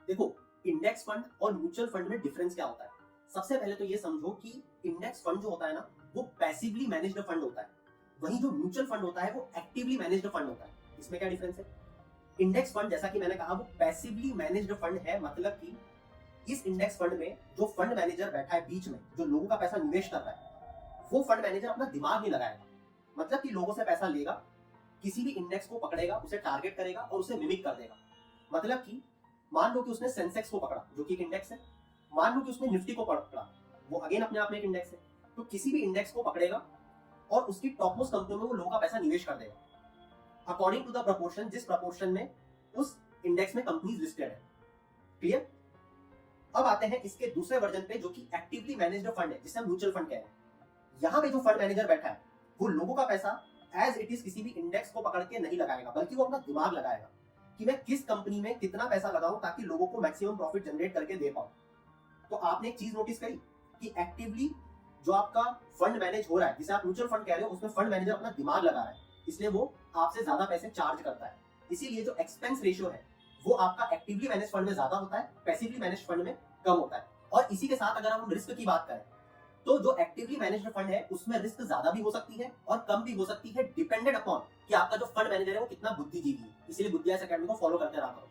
देखो, index fund और mutual fund में डिफरेंस क्या होता है। सबसे पहले तो ये समझो कि इंडेक्स फंड जो होता है ना, वो पैसिवली मैनेज्ड फंड होता है। वहीं जो म्यूचुअल फंड होता है वो एक्टिवली मैनेज्ड फंड होता है। इसमें क्या डिफरेंस है? इंडेक्स फंड, जैसा कि मैंने कहा, वो पैसिवली मैनेज्ड फंड है। मतलब कि इस इंडेक्स फंड में जो फंड मैनेजर बैठा है बीच में, जो लोगों का पैसा निवेश कर रहा है, वो फंड मैनेजर अपना दिमाग नहीं लगाएगा। मतलब कि लोगों से पैसा लेगा, किसी भी इंडेक्स को पकड़ेगा, उसे टारगेट करेगा और उसे मिमिक कर देगा। मतलब कि मान लो कि उसने सेंसेक्स को पकड़ा, जो कि एक इंडेक्स है। मान लो कि उसने निफ्टी को पकड़ा, वो अगेन अपने आप में एक इंडेक्स है। तो किसी भी इंडेक्स को पकड़ेगा और उसकी टॉप मोस्ट कंपनियों में वो लोगों का पैसा निवेश कर देगा, अकॉर्डिंग टू द प्रपोर्शन, जिस प्रपोर्शन में उस इंडेक्स में कंपनीज लिस्टेड है। क्लियर? अब आते हैं इसके दूसरे वर्जन पे, जो कि एक्टिवली मैनेज्ड फंड है, जिसे हम म्यूचुअल फंड कह रहे हैं। यहाँ पे जो फंड मैनेजर बैठा है, वो लोगों का पैसा एज इट इज किसी भी इंडेक्स को पकड़ के नहीं लगाएगा, बल्कि वो अपना दिमाग लगाएगा कि मैं किस कंपनी में कितना पैसा लगाऊं ताकि लोगों को मैक्सिमम प्रॉफिट जनरेट करके दे पाऊं। तो आपने एक चीज नोटिस करी कि एक्टिवली जो आपका फंड मैनेज हो रहा है, जिसे आप म्यूचुअल फंड कह रहे हो, उसमें फंड मैनेजर अपना दिमाग लगा रहा है, इसलिए वो आपसे ज्यादा पैसे चार्ज करता है। इसीलिए जो एक्सपेंस रेशियो है वो आपका एक्टिवली मैनेज फंड में ज्यादा होता है, पैसिवली मैनेज फंड में कम होता है। और इसी के साथ अगर हम रिस्क की बात करें, तो जो एक्टिवली मैनेज्ड फंड है उसमें रिस्क ज्यादा भी हो सकती है और कम भी हो सकती है, डिपेंडेड अपॉन कि आपका जो फंड मैनेजर है वो कितना बुद्धिजीवी है। इसीलिए बुद्धियास एकेडमी को फॉलो करते रहा करो।